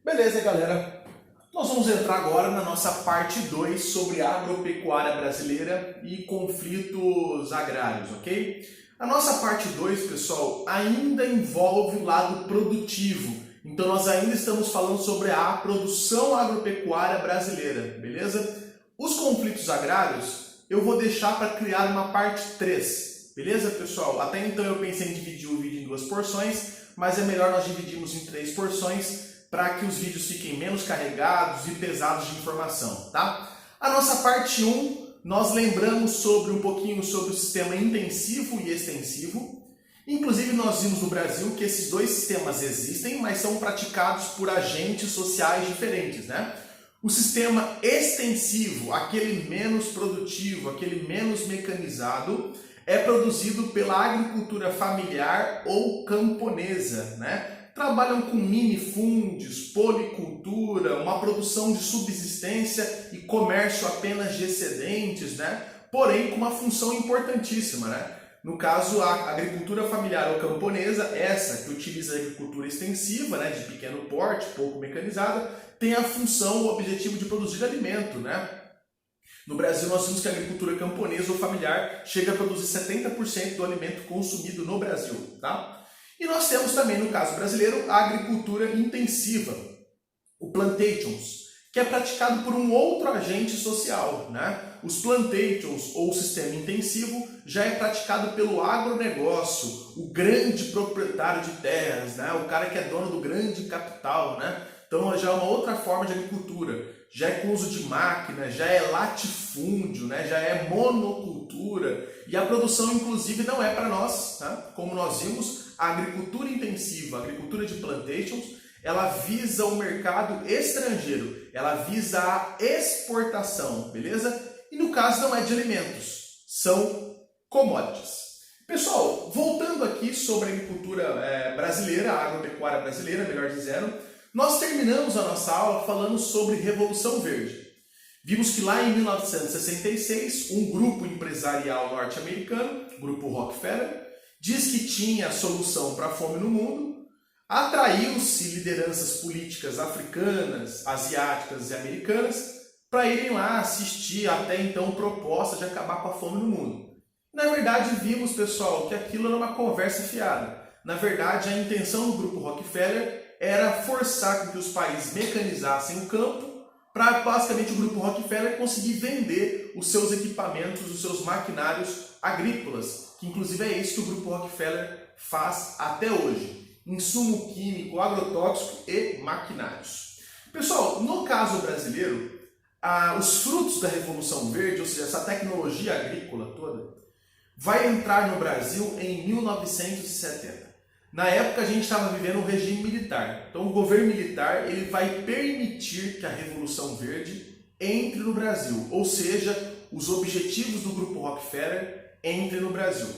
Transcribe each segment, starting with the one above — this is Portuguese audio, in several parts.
Beleza, galera? Nós vamos entrar agora na nossa parte 2 sobre a agropecuária brasileira e conflitos agrários, ok? A nossa parte 2, pessoal, ainda envolve o lado produtivo. Então nós ainda estamos falando sobre a produção agropecuária brasileira, beleza? Os conflitos agrários eu vou deixar para criar uma parte 3, beleza, pessoal? Até então eu pensei em dividir o vídeo em 2 porções, mas é melhor nós dividirmos em 3 porções para que os vídeos fiquem menos carregados e pesados de informação, tá? A nossa parte 1, nós lembramos um pouquinho sobre o sistema intensivo e extensivo. Inclusive nós vimos no Brasil que esses dois sistemas existem, mas são praticados por agentes sociais diferentes, né? O sistema extensivo, aquele menos produtivo, aquele menos mecanizado, é produzido pela agricultura familiar ou camponesa, né? Trabalham com minifúndios, policultura, uma produção de subsistência e comércio apenas de excedentes, né? Porém com uma função importantíssima, né? No caso, a agricultura familiar ou camponesa, essa que utiliza a agricultura extensiva, né, de pequeno porte, pouco mecanizada, tem a função, o objetivo de produzir alimento, né? No Brasil, nós vimos que a agricultura camponesa ou familiar chega a produzir 70% do alimento consumido no Brasil, tá? E nós temos também, no caso brasileiro, a agricultura intensiva, o plantations, que é praticado por um outro agente social, né? Os plantations, ou o sistema intensivo, já é praticado pelo agronegócio, o grande proprietário de terras, né? O cara que é dono do grande capital, né? Então já é uma outra forma de agricultura, já é com uso de máquina, já é latifúndio, né? Já é monocultura, e a produção inclusive não é para nós, tá? Como nós vimos, a agricultura intensiva, a agricultura de plantations, ela visa o mercado estrangeiro, ela visa a exportação, beleza? E no caso não é de alimentos, são commodities. Pessoal, voltando aqui sobre a agricultura brasileira, a agropecuária brasileira, melhor dizendo, nós terminamos a nossa aula falando sobre Revolução Verde. Vimos que lá em 1966, um grupo empresarial norte-americano, o Grupo Rockefeller, diz que tinha a solução para a fome no mundo, atraiu-se lideranças políticas africanas, asiáticas e americanas para irem lá assistir até então proposta de acabar com a fome no mundo. Na verdade, vimos, pessoal, que aquilo era uma conversa fiada. Na verdade, a intenção do Grupo Rockefeller era forçar com que os países mecanizassem o campo para, basicamente, o Grupo Rockefeller conseguir vender os seus equipamentos, os seus maquinários agrícolas, que inclusive é isso que o Grupo Rockefeller faz até hoje. Insumo químico, agrotóxico e maquinários. Pessoal, no caso brasileiro, os frutos da Revolução Verde, ou seja, essa tecnologia agrícola toda, vai entrar no Brasil em 1970. Na época a gente estava vivendo um regime militar. Então o governo militar ele vai permitir que a Revolução Verde entre no Brasil. Ou seja, os objetivos do Grupo Rockefeller entrem no Brasil.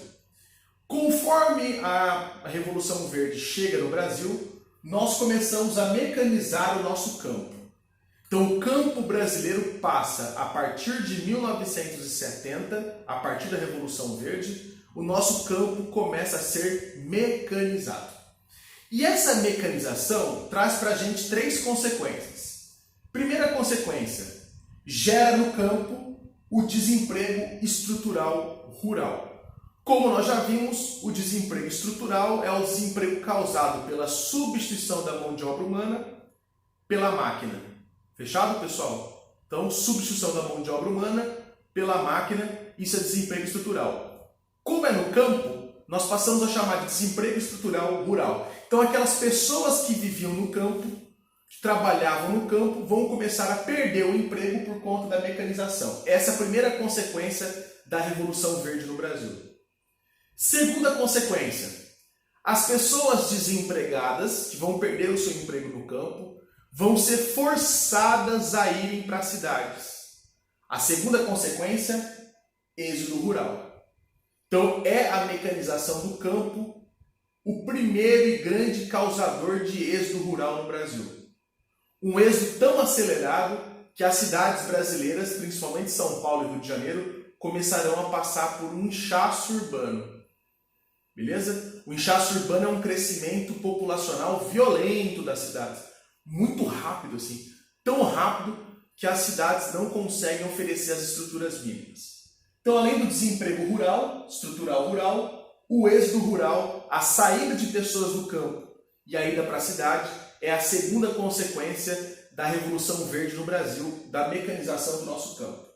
Conforme a Revolução Verde chega no Brasil, nós começamos a mecanizar o nosso campo. Então o campo brasileiro passa, a partir de 1970, a partir da Revolução Verde, o nosso campo começa a ser mecanizado. E essa mecanização traz para a gente 3 consequências. Primeira consequência, gera no campo o desemprego estrutural rural. Como nós já vimos, o desemprego estrutural é o desemprego causado pela substituição da mão de obra humana pela máquina. Fechado, pessoal? Então, substituição da mão de obra humana pela máquina, isso é desemprego estrutural. Como é no campo, nós passamos a chamar de desemprego estrutural rural. Então, aquelas pessoas que viviam no campo, que trabalhavam no campo, vão começar a perder o emprego por conta da mecanização. Essa é a primeira consequência da Revolução Verde no Brasil. Segunda consequência, as pessoas desempregadas, que vão perder o seu emprego no campo, vão ser forçadas a irem para as cidades. A segunda consequência, êxodo rural. Então, é a mecanização do campo o primeiro e grande causador de êxodo rural no Brasil. Um êxodo tão acelerado que as cidades brasileiras, principalmente São Paulo e Rio de Janeiro, começarão a passar por um inchaço urbano. Beleza? O inchaço urbano é um crescimento populacional violento das cidades. muito rápido assim, tão rápido que as cidades não conseguem oferecer as estruturas mínimas. Então, além do desemprego rural, estrutural rural, o êxodo rural, a saída de pessoas do campo e a ida para a cidade é a segunda consequência da Revolução Verde no Brasil, da mecanização do nosso campo.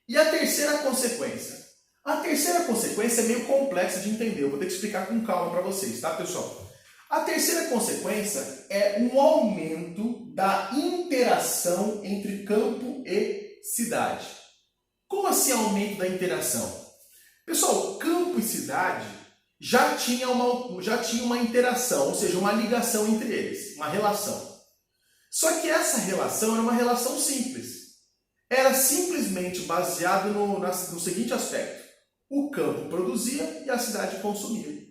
E a terceira consequência? A terceira consequência é meio complexa de entender, eu vou ter que explicar com calma para vocês, tá, pessoal? A terceira consequência é um aumento da interação entre campo e cidade. Como assim aumento da interação? Pessoal, campo e cidade já tinha uma interação, ou seja, uma ligação entre eles, uma relação. Só que essa relação era uma relação simples. Era simplesmente baseado no seguinte aspecto: o campo produzia e a cidade consumia.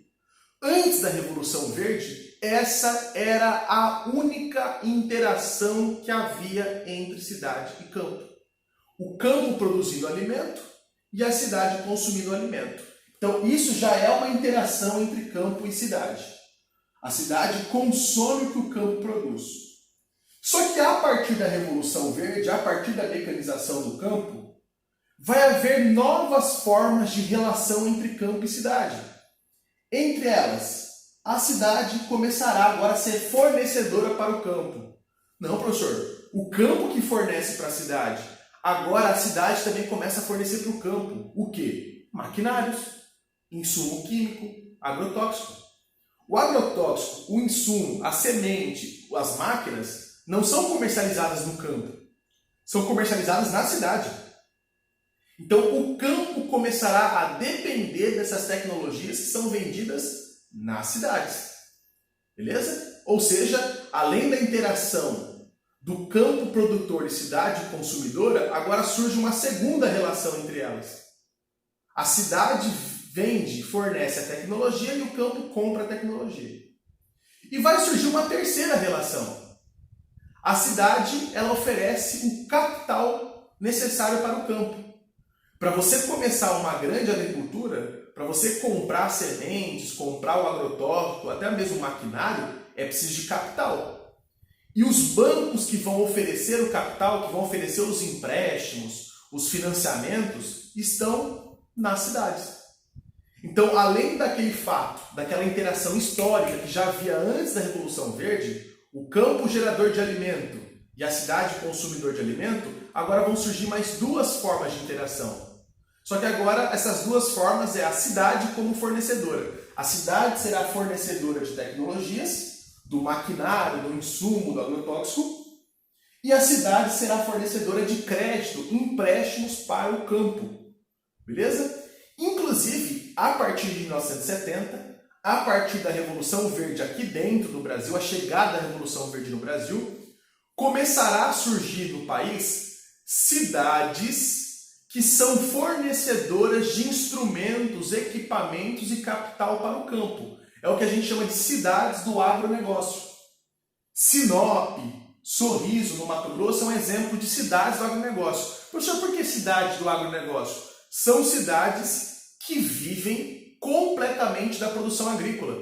Antes da Revolução Verde, essa era a única interação que havia entre cidade e campo. O campo produzindo alimento e a cidade consumindo alimento. Então, isso já é uma interação entre campo e cidade. A cidade consome o que o campo produz. Só que a partir da Revolução Verde, a partir da mecanização do campo, vai haver novas formas de relação entre campo e cidade. Entre elas, a cidade começará agora a ser fornecedora para o campo. Não, professor, o campo que fornece para a cidade. Agora a cidade também começa a fornecer para o campo. O quê? Maquinários, insumo químico, agrotóxico. O agrotóxico, o insumo, a semente, as máquinas não são comercializadas no campo. São comercializadas na cidade. Então o campo começará a depender dessas tecnologias que são vendidas nas cidades. Beleza? Ou seja, além da interação do campo produtor e cidade consumidora, agora surge uma segunda relação entre elas. A cidade vende, fornece a tecnologia e o campo compra a tecnologia. E vai surgir uma terceira relação. A cidade, ela oferece o capital necessário para o campo. Para você começar uma grande agricultura, para você comprar sementes, comprar o agrotóxico, até mesmo o maquinário, é preciso de capital. E os bancos que vão oferecer o capital, que vão oferecer os empréstimos, os financiamentos, estão nas cidades. Então, além daquele fato, daquela interação histórica que já havia antes da Revolução Verde, o campo gerador de alimento e a cidade consumidor de alimento, agora vão surgir mais duas formas de interação. Só que agora essas duas formas é a cidade como fornecedora. A cidade será fornecedora de tecnologias, do maquinário, do insumo, do agrotóxico, e a cidade será fornecedora de crédito, empréstimos para o campo. Beleza? Inclusive, a partir de 1970, a partir da Revolução Verde aqui dentro do Brasil, a chegada da Revolução Verde no Brasil, começará a surgir no país cidades que são fornecedoras de instrumentos, equipamentos e capital para o campo. É o que a gente chama de cidades do agronegócio. Sinop, Sorriso, no Mato Grosso, é um exemplo de cidades do agronegócio. Professor, por que cidades do agronegócio? São cidades que vivem completamente da produção agrícola.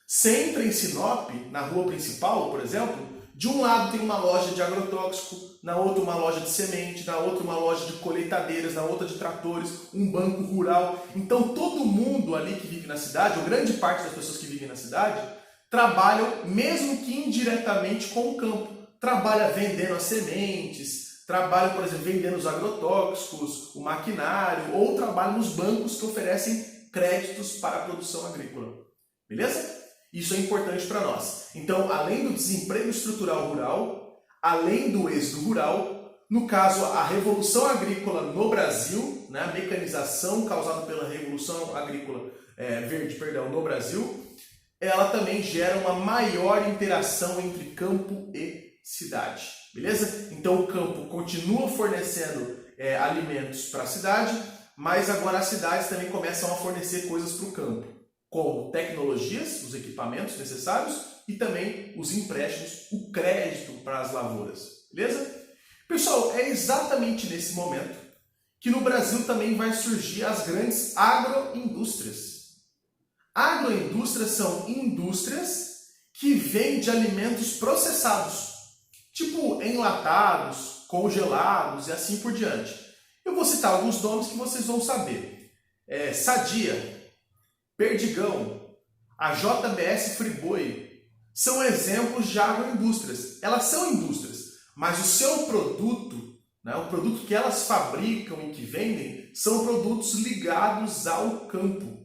Você entra em Sinop, na rua principal, por exemplo, de um lado tem uma loja de agrotóxico, na outra uma loja de semente, na outra uma loja de colheitadeiras, na outra de tratores, um banco rural. Então todo mundo ali que vive na cidade, ou grande parte das pessoas que vivem na cidade, trabalham, mesmo que indiretamente, com o campo. Trabalha vendendo as sementes, trabalha, por exemplo, vendendo os agrotóxicos, o maquinário, ou trabalha nos bancos que oferecem créditos para a produção agrícola. Beleza? Isso é importante para nós. Então, além do desemprego estrutural rural, além do êxodo rural, no caso, a Revolução Agrícola no Brasil, né, a mecanização causada pela Revolução Agrícola Verde, no Brasil, ela também gera uma maior interação entre campo e cidade. Beleza? Então, o campo continua fornecendo alimentos para a cidade, mas agora as cidades também começam a fornecer coisas para o campo, como tecnologias, os equipamentos necessários e também os empréstimos, o crédito para as lavouras. Beleza? Pessoal, é exatamente nesse momento que no Brasil também vai surgir as grandes agroindústrias. Agroindústrias são indústrias que vendem alimentos processados. tipo enlatados, congelados e assim por diante. Eu vou citar alguns nomes que vocês vão saber. Sadia, Perdigão, a JBS Friboi, são exemplos de agroindústrias. Elas são indústrias, mas o seu produto, né, o produto que elas fabricam e que vendem, são produtos ligados ao campo.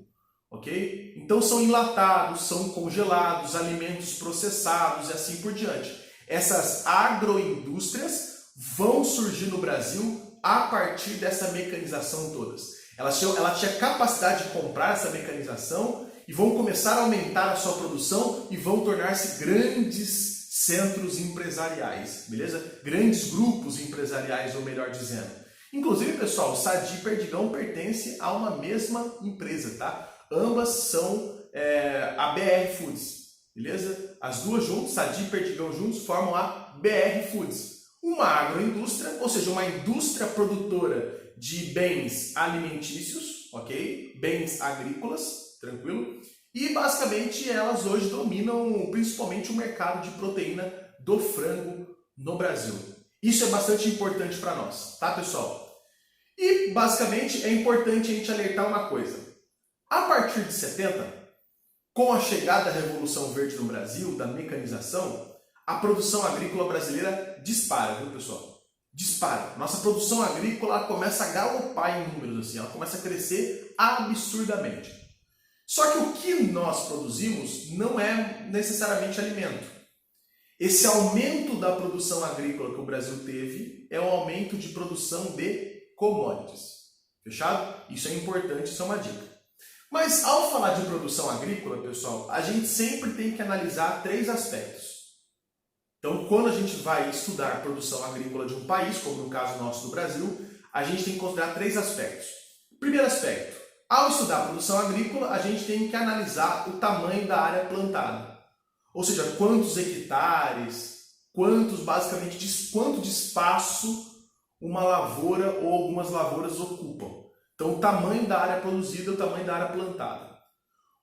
Ok? Então são enlatados, são congelados, alimentos processados e assim por diante. Essas agroindústrias vão surgir no Brasil a partir dessa mecanização todas. Ela tinha capacidade de comprar essa mecanização e vão começar a aumentar a sua produção e vão tornar-se grandes centros empresariais, beleza? Grandes grupos empresariais, ou melhor dizendo. Inclusive, pessoal, Sadia e Perdigão pertencem a uma mesma empresa, tá? Ambas são a BR Foods, beleza? As duas juntas, Sadia e Perdigão juntos, formam a BR Foods. Uma agroindústria, ou seja, uma indústria produtora de bens alimentícios, ok? Bens agrícolas, tranquilo? E basicamente elas hoje dominam principalmente o mercado de proteína do frango no Brasil. Isso é bastante importante para nós, tá, pessoal? E basicamente é importante a gente alertar uma coisa. A partir de 70, com a chegada da Revolução Verde no Brasil, da mecanização, a produção agrícola brasileira dispara, viu, pessoal? Dispara. Nossa produção agrícola começa a galopar em números, assim, ela começa a crescer absurdamente. Só que o que nós produzimos não é necessariamente alimento. Esse aumento da produção agrícola que o Brasil teve é um aumento de produção de commodities. Fechado? Isso é importante, isso é uma dica. Mas ao falar de produção agrícola, pessoal, a gente sempre tem que analisar 3 aspectos. Então, quando a gente vai estudar produção agrícola de um país, como no caso nosso do Brasil, a gente tem que considerar 3 aspectos. Primeiro aspecto, ao estudar produção agrícola, a gente tem que analisar o tamanho da área plantada. Ou seja, quantos hectares, quanto de espaço uma lavoura ou algumas lavouras ocupam. Então, o tamanho da área produzida, o tamanho da área plantada.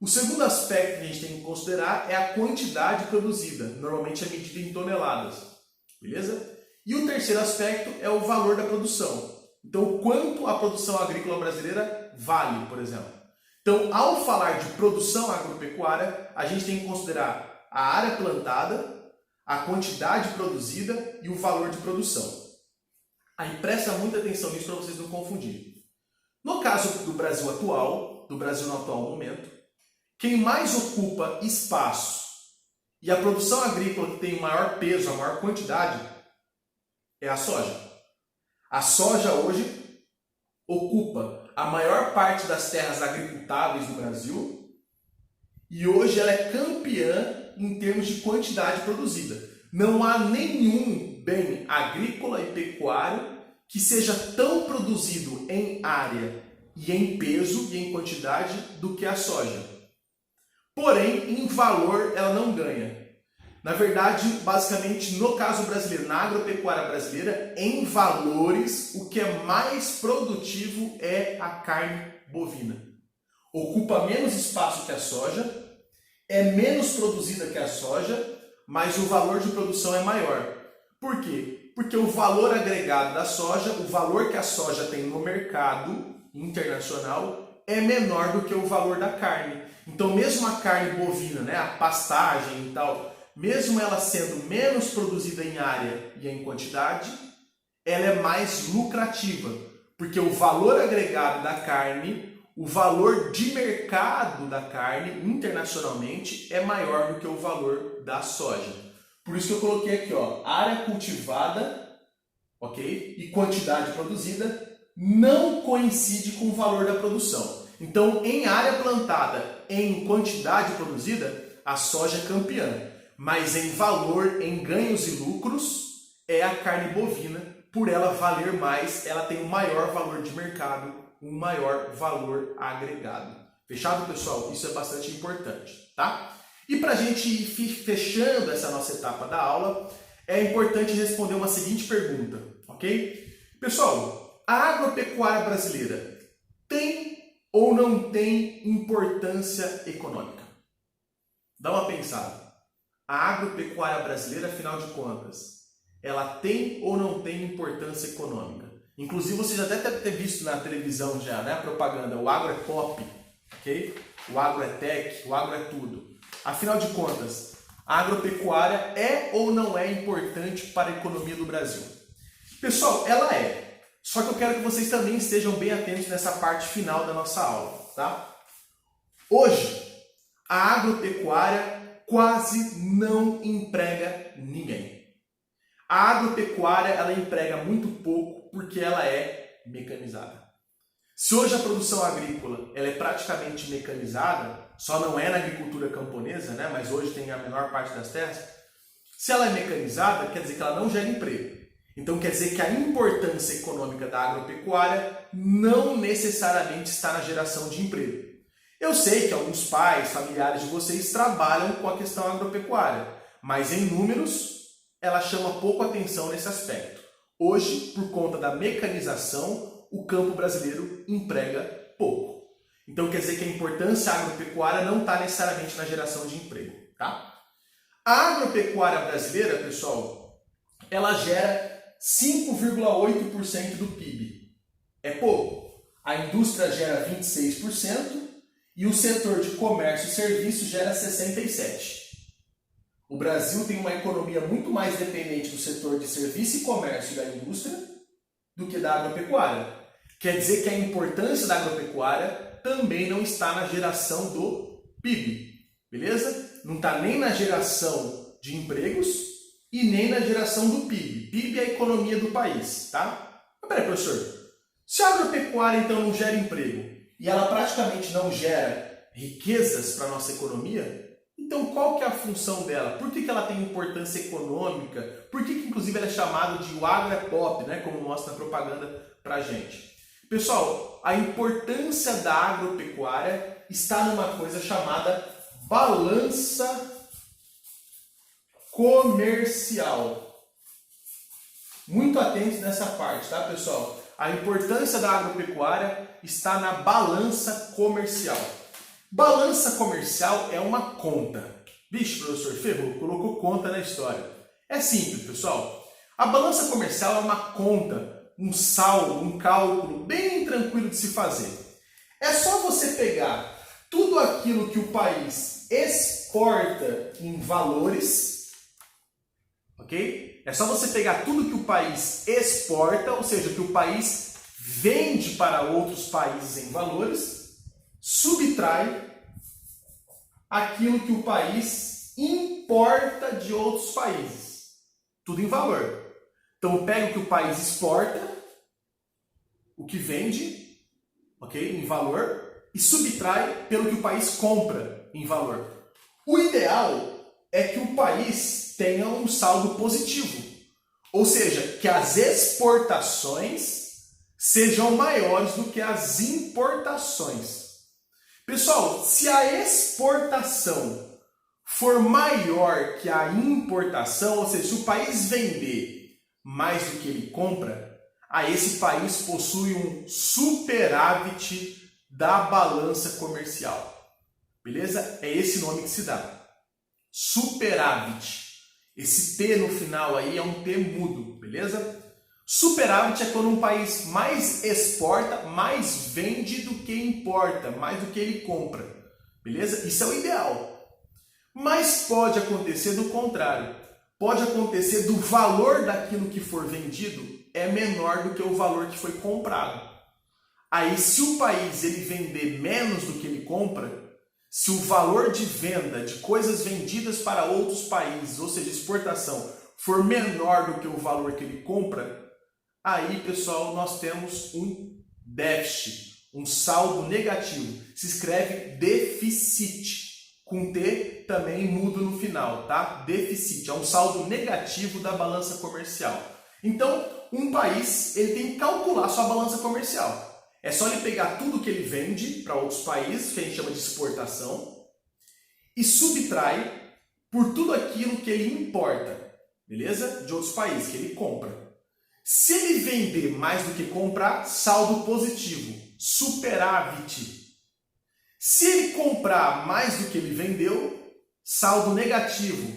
O segundo aspecto que a gente tem que considerar é a quantidade produzida, normalmente é medida em toneladas, beleza? E o terceiro aspecto é o valor da produção. Então, quanto a produção agrícola brasileira vale, por exemplo. Então, ao falar de produção agropecuária, a gente tem que considerar a área plantada, a quantidade produzida e o valor de produção. Aí presta muita atenção nisso para vocês não confundirem. No caso do Brasil atual, do Brasil no atual momento, quem mais ocupa espaço e a produção agrícola que tem o maior peso, a maior quantidade, é a soja. A soja hoje ocupa a maior parte das terras agricultáveis do Brasil e hoje ela é campeã em termos de quantidade produzida. Não há nenhum bem agrícola e pecuário que seja tão produzido em área e em peso e em quantidade do que a soja. Porém, em valor, ela não ganha. Na verdade, basicamente, no caso brasileiro, na agropecuária brasileira, em valores, o que é mais produtivo é a carne bovina. Ocupa menos espaço que a soja, é menos produzida que a soja, mas o valor de produção é maior. Por quê? Porque o valor agregado da soja, o valor que a soja tem no mercado internacional, é menor do que o valor da carne. Então, mesmo a carne bovina, né, a pastagem e tal, mesmo ela sendo menos produzida em área e em quantidade, ela é mais lucrativa, porque o valor agregado da carne, o valor de mercado da carne internacionalmente é maior do que o valor da soja. Por isso que eu coloquei aqui, ó, área cultivada, ok? E quantidade produzida não coincide com o valor da produção. Então, em área plantada, em quantidade produzida, a soja é campeã. Mas em valor, em ganhos e lucros, é a carne bovina. Por ela valer mais, ela tem um maior valor de mercado, um maior valor agregado. Fechado, pessoal? Isso é bastante importante, tá? E para a gente ir fechando essa nossa etapa da aula, é importante responder uma seguinte pergunta, ok? Pessoal, a agropecuária brasileira tem ou não tem importância econômica? Dá uma pensada. A agropecuária brasileira, afinal de contas, ela tem ou não tem importância econômica? Inclusive, você já deve ter visto na televisão já, né, a propaganda, o agro é pop, ok? O agro é tech, o agro é tudo. Afinal de contas, a agropecuária é ou não é importante para a economia do Brasil? Pessoal, ela é. Só que eu quero que vocês também estejam bem atentos nessa parte final da nossa aula, tá? Hoje, a agropecuária quase não emprega ninguém. A agropecuária, ela emprega muito pouco porque ela é mecanizada. Se hoje a produção agrícola ela é praticamente mecanizada, só não é na agricultura camponesa, né? Mas hoje tem a menor parte das terras. Se ela é mecanizada, quer dizer que ela não gera emprego. Então quer dizer que a importância econômica da agropecuária não necessariamente está na geração de emprego. Eu sei que alguns pais, familiares de vocês trabalham com a questão agropecuária, mas em números ela chama pouco atenção nesse aspecto. Hoje, por conta da mecanização, o campo brasileiro emprega pouco. Então quer dizer que a importância agropecuária não está necessariamente na geração de emprego, tá? A agropecuária brasileira, pessoal, ela gera 5,8% do PIB. É pouco. A indústria gera 26% e o setor de comércio e serviços gera 67%. O Brasil tem uma economia muito mais dependente do setor de serviço e comércio e da indústria do que da agropecuária. Quer dizer que a importância da agropecuária também não está na geração do PIB, beleza? Não está nem na geração de empregos e nem na geração do PIB. PIB é a economia do país, tá? Mas peraí, professor, se a agropecuária então não gera emprego e ela praticamente não gera riquezas para a nossa economia, então qual que é a função dela? Por que ela tem importância econômica? Por que inclusive ela é chamada de o agro é pop, né? Como mostra na propaganda pra gente. Pessoal, a importância da agropecuária está numa coisa chamada balança comercial. Muito atentos nessa parte, tá, pessoal? A importância da agropecuária está na balança comercial. Balança comercial é uma conta. Vixe, professor, ferrou, colocou conta na história. É simples, pessoal. A balança comercial é uma conta, um saldo, um cálculo bem tranquilo de se fazer. É só você pegar tudo aquilo que o país exporta em valores, ok? É só você pegar tudo que o país exporta, ou seja, que o país vende para outros países em valores, subtrai aquilo que o país importa de outros países. Tudo em valor. Então, pega o que o país exporta, o que vende, ok, em valor, e subtrai pelo que o país compra em valor. O ideal é que o país tenha um saldo positivo. Ou seja, que as exportações sejam maiores do que as importações. Pessoal, se a exportação for maior que a importação, ou seja, se o país vender mais do que ele compra, esse país possui um superávit da balança comercial. Beleza? É esse nome que se dá. Superávit. Esse T no final aí é um T mudo, beleza? Superávit é quando um país mais exporta, mais vende do que importa, mais do que ele compra. Beleza? Isso é o ideal. Mas pode acontecer do contrário. Pode acontecer do valor daquilo que for vendido é menor do que o valor que foi comprado. Aí, se o país ele vender menos do que ele compra, se o valor de venda de coisas vendidas para outros países, ou seja, exportação, for menor do que o valor que ele compra, aí, pessoal, nós temos um déficit, um saldo negativo. Se escreve déficit, com T também mudo no final, tá? Déficit, é um saldo negativo da balança comercial. Então, um país ele tem que calcular sua balança comercial. É só ele pegar tudo que ele vende para outros países, que a gente chama de exportação, e subtrai por tudo aquilo que ele importa, beleza? De outros países, que ele compra. Se ele vender mais do que comprar, saldo positivo, superávit. Se ele comprar mais do que ele vendeu, saldo negativo,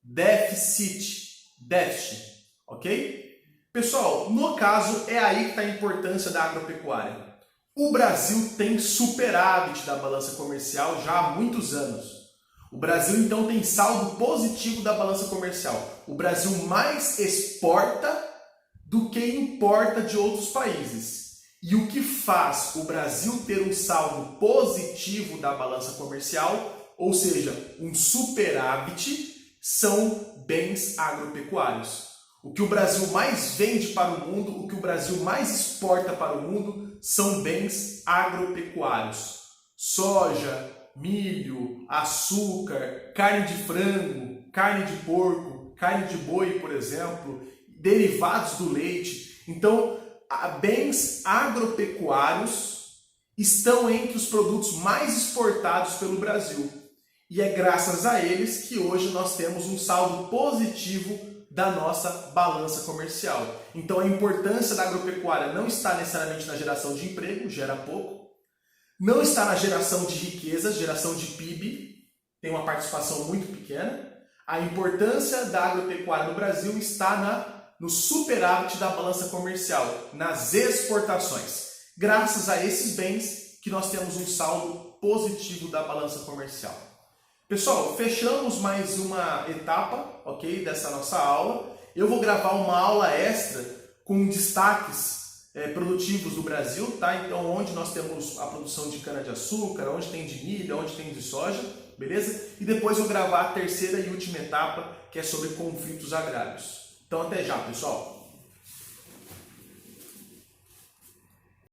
déficit, ok? Pessoal, no caso, é aí que está a importância da agropecuária. O Brasil tem superávit da balança comercial já há muitos anos. O Brasil, então, tem saldo positivo da balança comercial. O Brasil mais exporta do que importa de outros países. E o que faz o Brasil ter um saldo positivo da balança comercial, ou seja, um superávit, são bens agropecuários. O que o Brasil mais vende para o mundo, o que o Brasil mais exporta para o mundo, são bens agropecuários. Soja, milho, açúcar, carne de frango, carne de porco, carne de boi, por exemplo, derivados do leite. Então, bens agropecuários estão entre os produtos mais exportados pelo Brasil. E é graças a eles que hoje nós temos um saldo positivo da nossa balança comercial. Então a importância da agropecuária não está necessariamente na geração de emprego, gera pouco, não está na geração de riqueza, geração de PIB, tem uma participação muito pequena. A importância da agropecuária no Brasil está no superávit da balança comercial, nas exportações. Graças a esses bens que nós temos um saldo positivo da balança comercial. Pessoal, fechamos mais uma etapa, ok, dessa nossa aula. Eu vou gravar uma aula extra com destaques produtivos do Brasil, tá? Então, onde nós temos a produção de cana-de-açúcar, onde tem de milho, onde tem de soja, beleza? E depois eu vou gravar a terceira e última etapa, que é sobre conflitos agrários. Então, até já, pessoal!